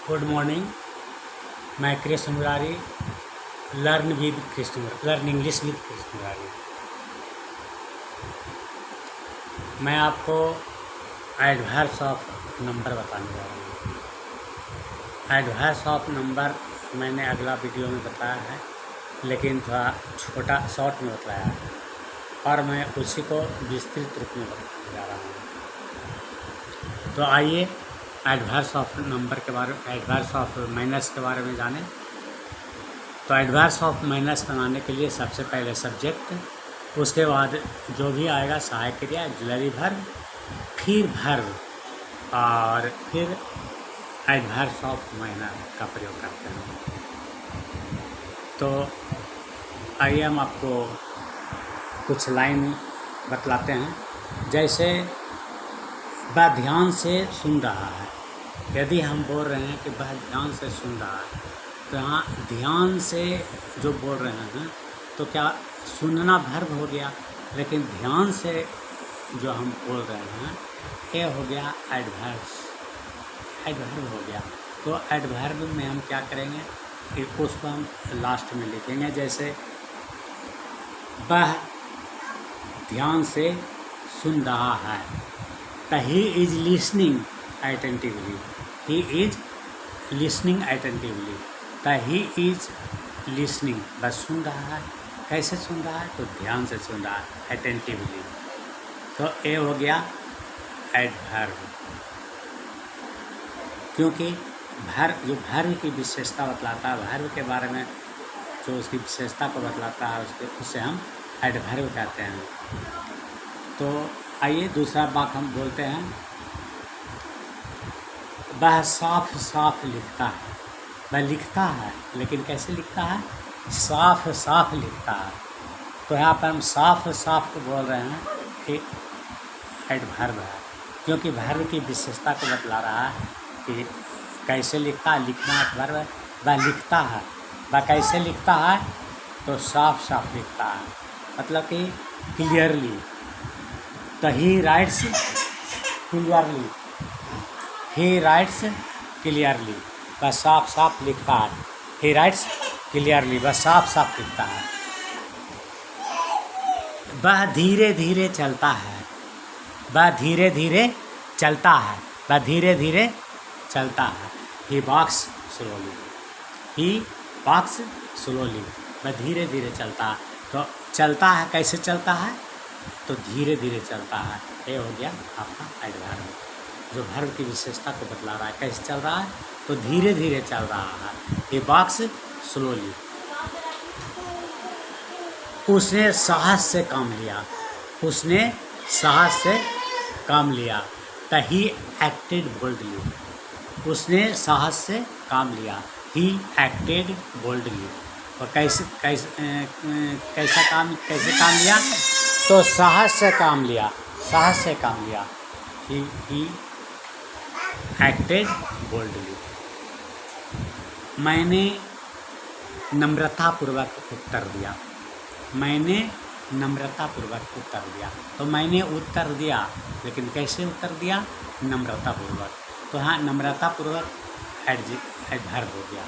Good morning. मैं Krishna Murari, learn English with Krishna Murari. मैं आपको एडवर्स ऑफ नंबर बताने जा रहा हूँ। एडवर्स ऑफ नंबर मैंने अगला वीडियो में बताया है, लेकिन थोड़ा छोटा शॉर्ट में बताया है और मैं उसी को विस्तृत रूप में बताने जा रहा हूँ। तो आइए एडवर्स ऑफ नंबर के बारे में, एडवर्स ऑफ माइनस के बारे में जानें। तो एडवर्स ऑफ माइनस बनाने के लिए सबसे पहले सब्जेक्ट, उसके बाद जो भी आएगा सहायक क्रिया, ऑक्सिलरी वर्ब, फिर वर्ब और फिर एडवर्स ऑफ माइनस का प्रयोग करते हैं। तो आइए हम आपको कुछ लाइन बतलाते हैं। जैसे वह ध्यान से सुन रहा है, यदि हम बोल रहे हैं कि वह ध्यान से सुन रहा है, तो यहाँ ध्यान से जो बोल रहे हैं तो क्या सुनना वर्ब हो गया, लेकिन ध्यान से जो हम बोल रहे हैं ये हो गया एडवर्ब हो गया। तो एडवर्ब में हम क्या करेंगे, उसको हम लास्ट में लिखेंगे। जैसे वह ध्यान से सुन रहा है, तो he is listening attentively, he is listening attentively, तो ही इज लिसनिंग, बस सुन रहा है। कैसे सुन रहा है, तो ध्यान से सुन रहा है, अटेंटिवली। तो ये हो गया एडवर्ब, क्योंकि जो वर्ब की विशेषता बतलाता है, वर्ब के बारे में जो उसकी विशेषता को बतलाता है, उससे हम एडवर्ब कहते हैं। तो आइए दूसरा वाक्य हम बोलते हैं, वह साफ साफ लिखता है। वह लिखता है, लेकिन कैसे लिखता है, साफ साफ लिखता है। तो यहाँ पर हम साफ साफ को बोल रहे हैं कि एडवर्ब है, क्योंकि वर्ब की विशेषता को बतला रहा है कि कैसे लिखता है। लिखना एडवर्ब है। वह लिखता है, वह कैसे लिखता है, तो साफ साफ लिखता है, मतलब कि क्लियरली। तो ही राइट्स क्लियरली, ही राइट्स क्लियरली, वह साफ साफ लिखता है। ही राइट्स क्लियरली, वह साफ साफ लिखता है। वह धीरे धीरे चलता है, वह धीरे धीरे चलता है, वह धीरे धीरे चलता है। ही वॉक्स स्लोली, ही वॉक्स स्लोली, वह धीरे धीरे चलता है। तो चलता है, कैसे चलता है, तो धीरे धीरे चलता है। ये हो गया आपका एडवर्ब, जो वर्ब की विशेषता को बतला रहा है। कैसे चल रहा है, तो धीरे धीरे चल रहा है। ही वॉक्स स्लोली। उसने साहस से काम लिया, उसने साहस से काम लिया। तो ही एक्टेड बोल्डली, उसने साहस से काम लिया। He acted boldly. और कैसे काम लिया, तो साहस से काम लिया, साहस से काम लिया। He acted boldly. मैंने नम्रतापूर्वक उत्तर दिया, मैंने नम्रतापूर्वक उत्तर दिया। तो मैंने उत्तर दिया, लेकिन कैसे उत्तर दिया, नम्रतापूर्वक। तो हाँ, नम्रतापूर्वक एडवर्ब हो गया,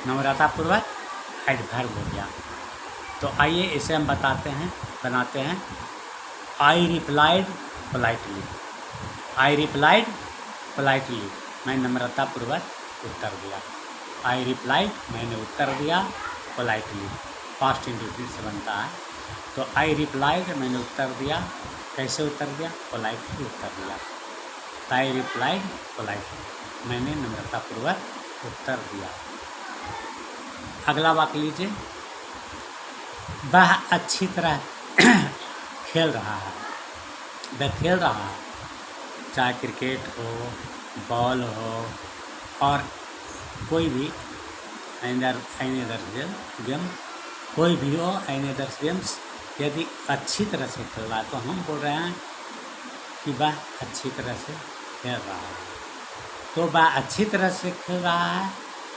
नम्रतापूर्वक एडवर्ब हो गया। तो आइए इसे हम बनाते हैं। I replied politely, I replied politely, मैं नम्रतापूर्वक उत्तर दिया। आई रिप्लाइड, मैंने उत्तर दिया, पोलाइटली पास्ट इंडेफिनिट से बनता है। तो आई रिप्लाइड, मैंने उत्तर दिया, कैसे उत्तर दिया, पोलाइटली उत्तर दिया। तो आई रिप्लाइड पोलाइटली, मैंने नम्रतापूर्वक उत्तर दिया। अगला वाक्य लीजिए, वह अच्छी तरह खेल रहा है। वह खेल रहा है, चाहे क्रिकेट हो, बॉल हो, और कोई भी एनी अदर गेम, कोई भी हो, एनी अदर गेम्स। यदि अच्छी तरह से खेल रहा है, तो हम बोल रहे हैं कि वह अच्छी तरह से खेल रहा है। तो वह अच्छी तरह से खेल रहा है,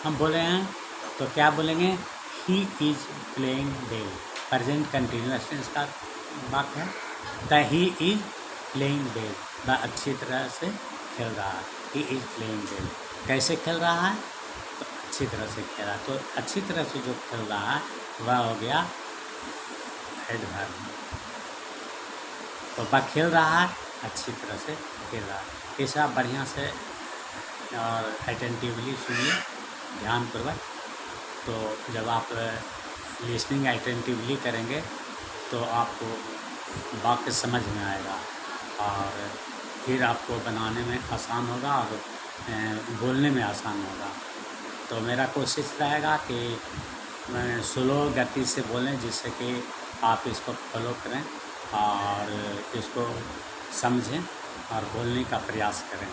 हम बोले हैं, तो क्या बोलेंगे, he is playing well. Present continuous tense का वाक्य है। The he is playing well, वह अच्छी तरह से खेल रहा है, ही इज प्लेइंग वेल। कैसे खेल रहा है? तो अच्छी तरह से खेल रहा है। तो अच्छी तरह से जो खेल रहा है वह हो गया एडवर्ब। तो वह खेल रहा है, अच्छी तरह से खेल रहा है। इसे आप बढ़िया से और अटेंटिवली सुनिए, ध्यानपूर्वक। तो जब आप लिसनिंग अटेंटिवली करेंगे तो आपको वाक्य समझ में आएगा और फिर आपको बनाने में आसान होगा और बोलने में आसान होगा। तो मेरा कोशिश रहेगा कि स्लो गति से बोलें, जिससे कि आप इसको फॉलो करें और इसको समझें और बोलने का प्रयास करें।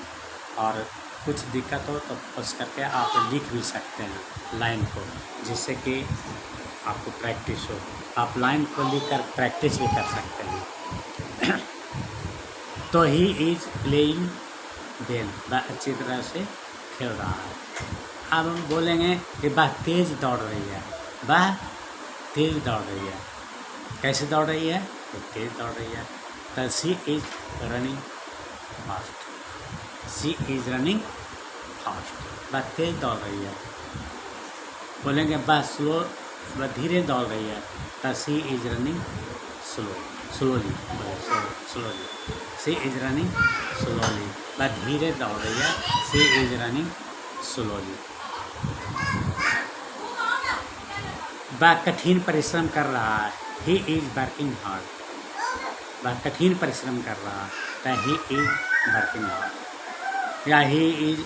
और कुछ दिक्कत हो तो बस करके आप लिख भी सकते हैं लाइन को, जिससे कि आपको प्रैक्टिस हो। आप लाइन को लिखकर प्रैक्टिस भी कर सकते हैं। तो ही इज प्लेइंग वेल, वह अच्छी तरह से खेल रहा है। अब हम बोलेंगे कि वह तेज़ दौड़ रही है। वह तेज़ दौड़ रही है। कैसे दौड़ रही है? तो तेज़ दौड़ रही है। तो she is running fast. She is running fast, वह तेज़ दौड़ रही है। बोलेंगे वह धीरे दौड़ रही है। तो she is running slowly. She is running slowly, वह धीरे दौड़ रही है। She is running slowly. वह कठिन परिश्रम कर रहा है। ही इज वर्किंग हार्ड, वह कठिन परिश्रम कर रहा है। तो ही इज वर्किंग हार्ड, या he is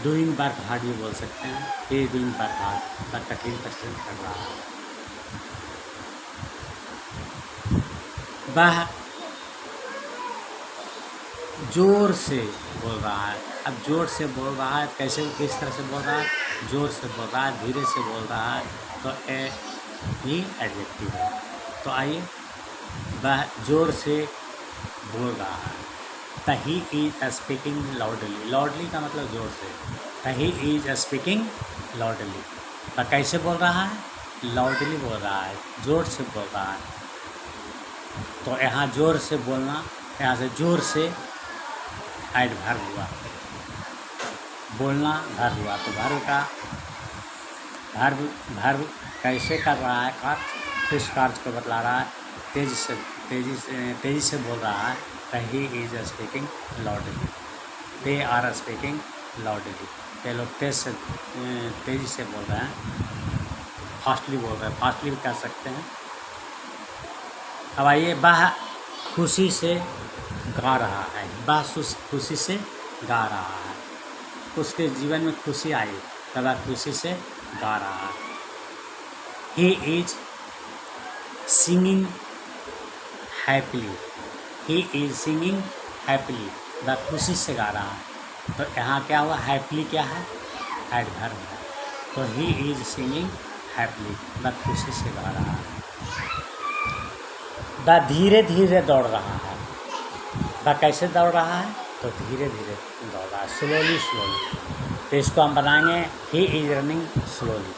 doing work hard भी बोल सकते हैं। He is doing work hard, वह कठिन परिश्रम कर रहा है। वह जोर से बोल रहा है। अब जोर से बोल रहा है, कैसे, किस तरह से बोल रहा है? जोर से बोल रहा है, धीरे से बोल रहा है। तो ए ही एडजेक्टिव है। तो आइए, वह जोर से बोल रहा है। तो he is speaking loudly. Loudly का मतलब जोर से। तो ही इज स्पीकिंग लाउडली, तो कैसे बोल रहा है? लाउडली बोल रहा है, जोर से बोल रहा है। तो यहाँ जोर से बोलना, यहाँ से जोर से एडवर्ब हुआ, बोलना वर्ब हुआ। तो वर्ब कैसे कर रहा है कार्य, किस कार्य को बतला रहा है? तेज़ी से बोल रहा है। तो he is speaking loudly, they are speaking loudly. ये लोग तेज़ी से बोल रहे हैं, फास्टली बोल रहे हैं, फास्टली भी कह सकते हैं। अब आइए, वह खुशी से गा रहा है। वह खुशी से गा रहा है, उसके जीवन में खुशी आई तब वह खुशी से गा रहा है। He is singing happily. He is singing happily, वह खुशी से गा रहा है। तो यहाँ क्या हुआ? हैप्पीली क्या है? एडवर्ब है। तो ही इज सिंगिंग हैप्पीली, वह खुशी से गा रहा है। वह धीरे धीरे दौड़ रहा है। वह कैसे दौड़ रहा है? तो धीरे धीरे दौड़ रहा है, स्लोली। तो इसको हम बनाएंगे ही इज रनिंग स्लोली,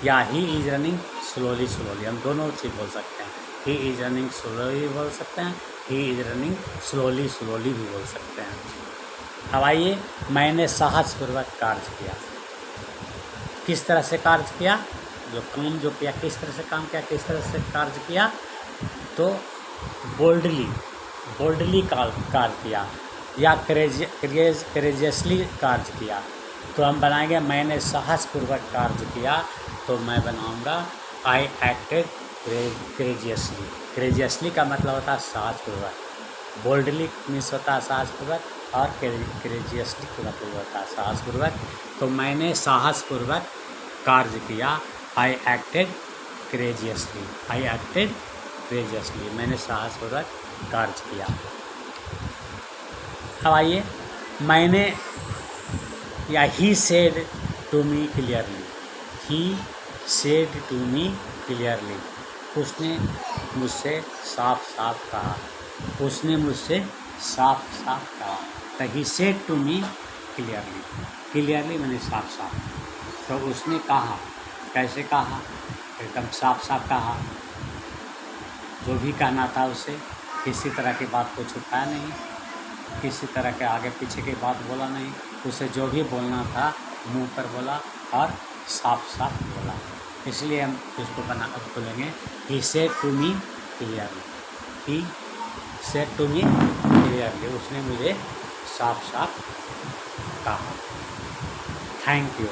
या ही इज रनिंग स्लोली। हम दोनों चीज़ बोल सकते हैं। ही इज रनिंग स्लोली बोल सकते हैं, ही इज रनिंग स्लोली भी बोल सकते हैं। अब आइए, मैंने साहसपूर्वक कार्य किया। किस तरह से कार्य किया? जो किया, किस तरह से काम किया, किस तरह से कार्य किया? तो बोल्डली कार्य किया, या करेजियसली कार्य किया। तो हम बनाएंगे मैंने साहसपूर्वक कार्य किया। तो मैं बनाऊंगा आई एक्टेड करेजियसली। करेजियसली का मतलब होता है साहसपूर्वक, बोल्डली मीन्स होता है साहसपूर्वक, और करेजियसली का मतलब होता है साहसपूर्वक। तो मैंने साहसपूर्वक कार्य किया, I acted courageously. I acted courageously, मैंने साहसपूर्वक कार्य किया। अब आइए, मैंने, या he said to me clearly. He said to me clearly, उसने मुझसे साफ साफ कहा। उसने मुझसे साफ साफ कहा। तो he said to me clearly, clearly मैंने साफ साफ। तो उसने कहा, कैसे कहा? एकदम साफ साफ कहा। जो भी कहना था उसे, किसी तरह की बात को छुपाया नहीं, किसी तरह के आगे पीछे की बात बोला नहीं, उसे जो भी बोलना था मुंह पर बोला और साफ साफ बोला, इसलिए हम इसको बोलेंगे he said to me clearly, he said to me clearly, उसने मुझे साफ साफ कहा। Thank you.